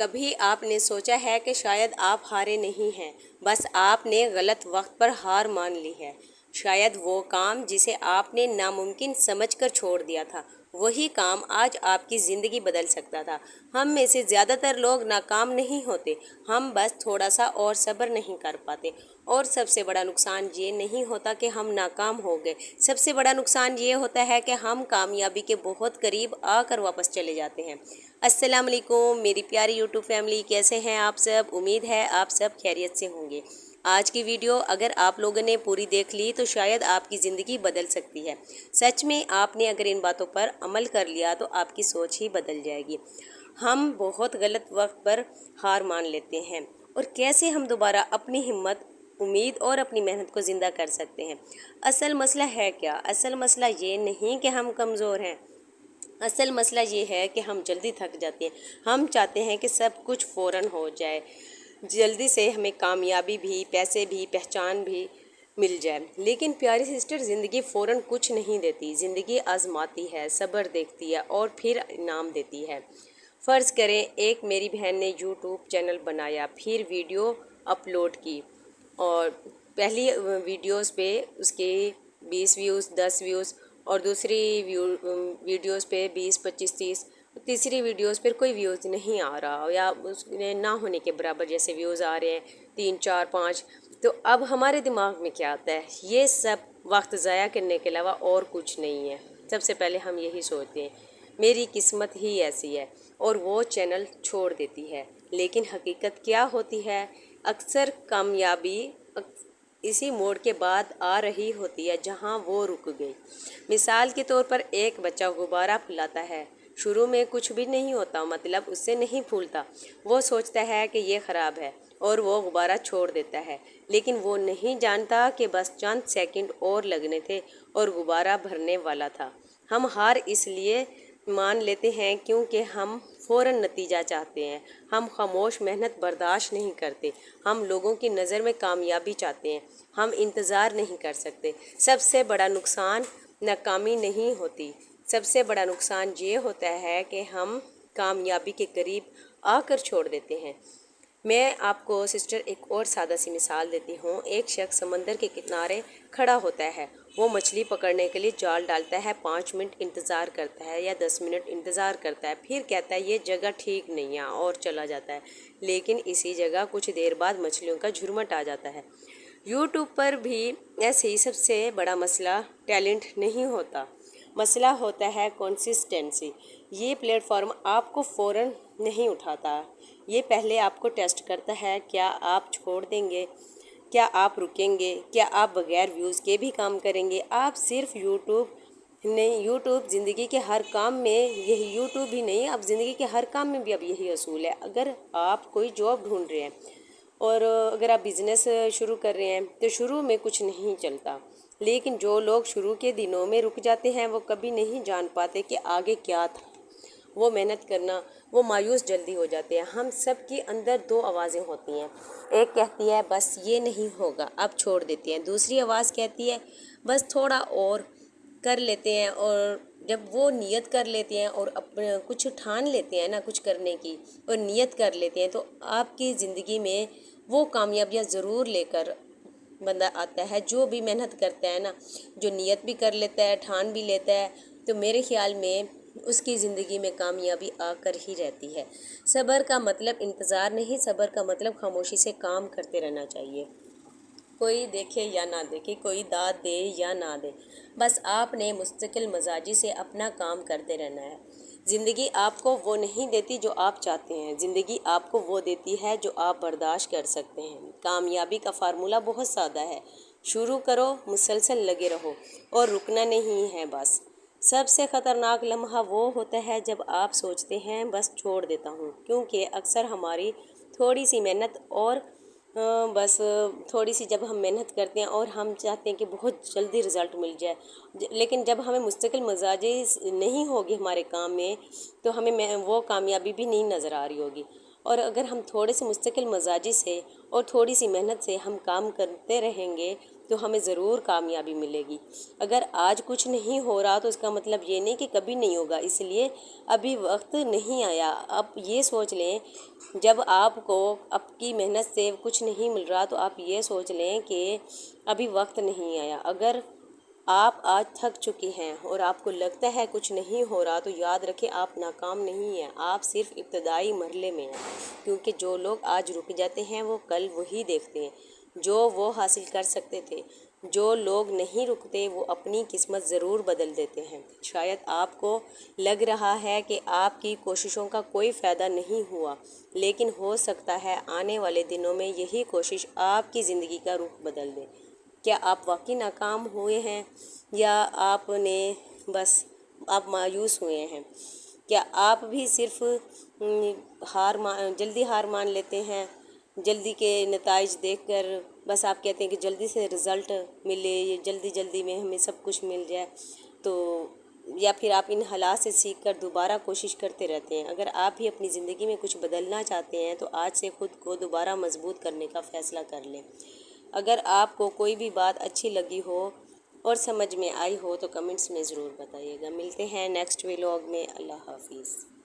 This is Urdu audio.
کبھی آپ نے سوچا ہے کہ شاید آپ ہارے نہیں ہیں، بس آپ نے غلط وقت پر ہار مان لی ہے۔ شاید وہ کام جسے آپ نے ناممکن سمجھ کر چھوڑ دیا تھا، وہی کام آج آپ کی زندگی بدل سکتا تھا۔ ہم میں سے زیادہ تر لوگ ناکام نہیں ہوتے، ہم بس تھوڑا سا اور صبر نہیں کر پاتے۔ اور سب سے بڑا نقصان یہ نہیں ہوتا کہ ہم ناکام ہو گئے، سب سے بڑا نقصان یہ ہوتا ہے کہ ہم کامیابی کے بہت قریب آ کر واپس چلے جاتے ہیں۔ السلام علیکم میری پیاری یوٹیوب فیملی، کیسے ہیں آپ سب؟ امید ہے آپ سب خیریت سے ہوں گے۔ آج کی ویڈیو اگر آپ لوگوں نے پوری دیکھ لی تو شاید آپ کی زندگی بدل سکتی ہے۔ سچ میں آپ نے اگر ان باتوں پر عمل کر لیا تو آپ کی سوچ ہی بدل جائے گی۔ ہم بہت غلط وقت پر ہار مان لیتے ہیں، اور کیسے ہم دوبارہ اپنی ہمت، امید اور اپنی محنت کو زندہ کر سکتے ہیں۔ اصل مسئلہ ہے کیا؟ اصل مسئلہ یہ نہیں کہ ہم کمزور ہیں، اصل مسئلہ یہ ہے کہ ہم جلدی تھک جاتے ہیں۔ ہم چاہتے ہیں کہ سب کچھ فوراً ہو جائے، جلدی سے ہمیں کامیابی بھی، پیسے بھی، پہچان بھی مل جائے۔ لیکن پیاری سسٹر، زندگی فوراً کچھ نہیں دیتی۔ زندگی آزماتی ہے، صبر دیکھتی ہے اور پھر انعام دیتی ہے۔ فرض کریں ایک میری بہن نے یوٹیوب چینل بنایا، پھر ویڈیو اپلوڈ کی، اور پہلی ویڈیوز پہ اس کے 20 ویوز، 10 ویوز، اور دوسری ویڈیوز پہ 20، 25، 30، تیسری ویڈیوز پہ کوئی ویوز نہیں آ رہا، یا اس نے نہ ہونے کے برابر جیسے ویوز آ رہے ہیں 3، 4، 5۔ تو اب ہمارے دماغ میں کیا آتا ہے؟ یہ سب وقت ضائع کرنے کے علاوہ اور کچھ نہیں ہے۔ سب سے پہلے ہم یہی سوچتے ہیں میری قسمت ہی ایسی ہے، اور وہ چینل چھوڑ دیتی ہے۔ لیکن حقیقت کیا ہوتی ہے؟ اکثر کامیابی اسی موڑ کے بعد آ رہی ہوتی ہے جہاں وہ رک گئی۔ مثال کے طور پر ایک بچہ غبارہ پھیلاتا ہے، شروع میں کچھ بھی نہیں ہوتا، مطلب اس سے نہیں پھولتا۔ وہ سوچتا ہے کہ یہ خراب ہے اور وہ غبارہ چھوڑ دیتا ہے، لیکن وہ نہیں جانتا کہ بس چند سیکنڈ اور لگنے تھے اور غبارہ بھرنے والا تھا۔ ہم ہار اس لیے مان لیتے ہیں کیونکہ ہم فوراً نتیجہ چاہتے ہیں۔ ہم خاموش محنت برداشت نہیں کرتے، ہم لوگوں کی نظر میں کامیابی چاہتے ہیں، ہم انتظار نہیں کر سکتے۔ سب سے بڑا نقصان ناکامی نہیں ہوتی، سب سے بڑا نقصان یہ ہوتا ہے کہ ہم کامیابی کے قریب آ کر چھوڑ دیتے ہیں۔ میں آپ کو سسٹر ایک اور سادہ سی مثال دیتی ہوں۔ ایک شخص سمندر کے کنارے کھڑا ہوتا ہے، وہ مچھلی پکڑنے کے لیے جال ڈالتا ہے، 5 منٹ انتظار کرتا ہے یا 10 منٹ انتظار کرتا ہے، پھر کہتا ہے یہ جگہ ٹھیک نہیں ہے اور چلا جاتا ہے۔ لیکن اسی جگہ کچھ دیر بعد مچھلیوں کا جھرمٹ آ جاتا ہے۔ یوٹیوب پر بھی ایسے ہی سب سے بڑا مسئلہ ٹیلنٹ نہیں ہوتا، مسئلہ ہوتا ہے کنسسٹنسی۔ یہ پلیٹ فارم آپ کو فوراً نہیں اٹھاتا، یہ پہلے آپ کو ٹیسٹ کرتا ہے۔ کیا آپ چھوڑ دیں گے؟ کیا آپ رکیں گے؟ کیا آپ بغیر ویوز کے بھی کام کریں گے؟ آپ صرف یوٹیوب زندگی کے ہر کام میں یہی، یوٹیوب ہی نہیں، اب زندگی کے ہر کام میں بھی اب یہی اصول ہے۔ اگر آپ کوئی جاب ڈھونڈ رہے ہیں اور اگر آپ بزنس شروع کر رہے ہیں تو شروع میں کچھ نہیں چلتا، لیکن جو لوگ شروع کے دنوں میں رک جاتے ہیں وہ کبھی نہیں جان پاتے کہ آگے کیا تھا۔ وہ محنت کرنا، وہ مایوس جلدی ہو جاتے ہیں۔ ہم سب کے اندر 2 آوازیں ہوتی ہیں، ایک کہتی ہے بس یہ نہیں ہوگا، اب چھوڑ دیتے ہیں۔ دوسری آواز کہتی ہے بس تھوڑا اور کر لیتے ہیں۔ اور جب وہ نیت کر لیتے ہیں اور کچھ ٹھان لیتے ہیں نا کچھ کرنے کی، اور نیت کر لیتے ہیں، تو آپ کی زندگی میں وہ کامیابیاں ضرور لے کر بندہ آتا ہے۔ جو بھی محنت کرتا ہے نا، جو نیت بھی کر لیتا ہے، ٹھان بھی لیتا ہے، تو میرے خیال میں اس کی زندگی میں کامیابی آ کر ہی رہتی ہے۔ صبر کا مطلب انتظار نہیں، صبر کا مطلب خاموشی سے کام کرتے رہنا چاہیے۔ کوئی دیکھے یا نہ دیکھے، کوئی داد دے یا نہ دے، بس آپ نے مستقل مزاجی سے اپنا کام کرتے رہنا ہے۔ زندگی آپ کو وہ نہیں دیتی جو آپ چاہتے ہیں، زندگی آپ کو وہ دیتی ہے جو آپ برداشت کر سکتے ہیں۔ کامیابی کا فارمولہ بہت سادہ ہے، شروع کرو، مسلسل لگے رہو، اور رکنا نہیں ہے بس۔ سب سے خطرناک لمحہ وہ ہوتا ہے جب آپ سوچتے ہیں بس چھوڑ دیتا ہوں، کیونکہ اکثر ہماری تھوڑی سی محنت اور بس تھوڑی سی جب ہم محنت کرتے ہیں اور ہم چاہتے ہیں کہ بہت جلدی رزلٹ مل جائے، لیکن جب ہمیں مستقل مزاجی نہیں ہوگی ہمارے کام میں تو ہمیں وہ کامیابی بھی نہیں نظر آ رہی ہوگی۔ اور اگر ہم تھوڑے سے مستقل مزاجی سے اور تھوڑی سی محنت سے ہم کام کرتے رہیں گے تو ہمیں ضرور کامیابی ملے گی۔ اگر آج کچھ نہیں ہو رہا تو اس کا مطلب یہ نہیں کہ کبھی نہیں ہوگا، اس لیے ابھی وقت نہیں آیا۔ اب یہ سوچ لیں، جب آپ کو آپ کی محنت سے کچھ نہیں مل رہا تو آپ یہ سوچ لیں کہ ابھی وقت نہیں آیا۔ اگر آپ آج تھک چکی ہیں اور آپ کو لگتا ہے کچھ نہیں ہو رہا تو یاد رکھیں آپ ناکام نہیں ہیں، آپ صرف ابتدائی مرحلے میں ہیں، کیونکہ جو لوگ آج رک جاتے ہیں وہ کل وہی دیکھتے ہیں جو وہ حاصل کر سکتے تھے۔ جو لوگ نہیں رکتے وہ اپنی قسمت ضرور بدل دیتے ہیں۔ شاید آپ کو لگ رہا ہے کہ آپ کی کوششوں کا کوئی فائدہ نہیں ہوا، لیکن ہو سکتا ہے آنے والے دنوں میں یہی کوشش آپ کی زندگی کا رخ بدل دے۔ کیا آپ واقعی ناکام ہوئے ہیں یا آپ مایوس ہوئے ہیں؟ کیا آپ بھی صرف جلدی ہار مان لیتے ہیں؟ جلدی کے نتائج دیکھ کر بس آپ کہتے ہیں کہ جلدی سے رزلٹ ملے، یہ جلدی میں ہمیں سب کچھ مل جائے، تو یا پھر آپ ان حالات سے سیکھ کر دوبارہ کوشش کرتے رہتے ہیں؟ اگر آپ بھی اپنی زندگی میں کچھ بدلنا چاہتے ہیں تو آج سے خود کو دوبارہ مضبوط کرنے کا فیصلہ کر لیں۔ اگر آپ کو کوئی بھی بات اچھی لگی ہو اور سمجھ میں آئی ہو تو کمنٹس میں ضرور بتائیے گا۔ ملتے ہیں نیکسٹ ولاگ میں۔ اللہ حافظ۔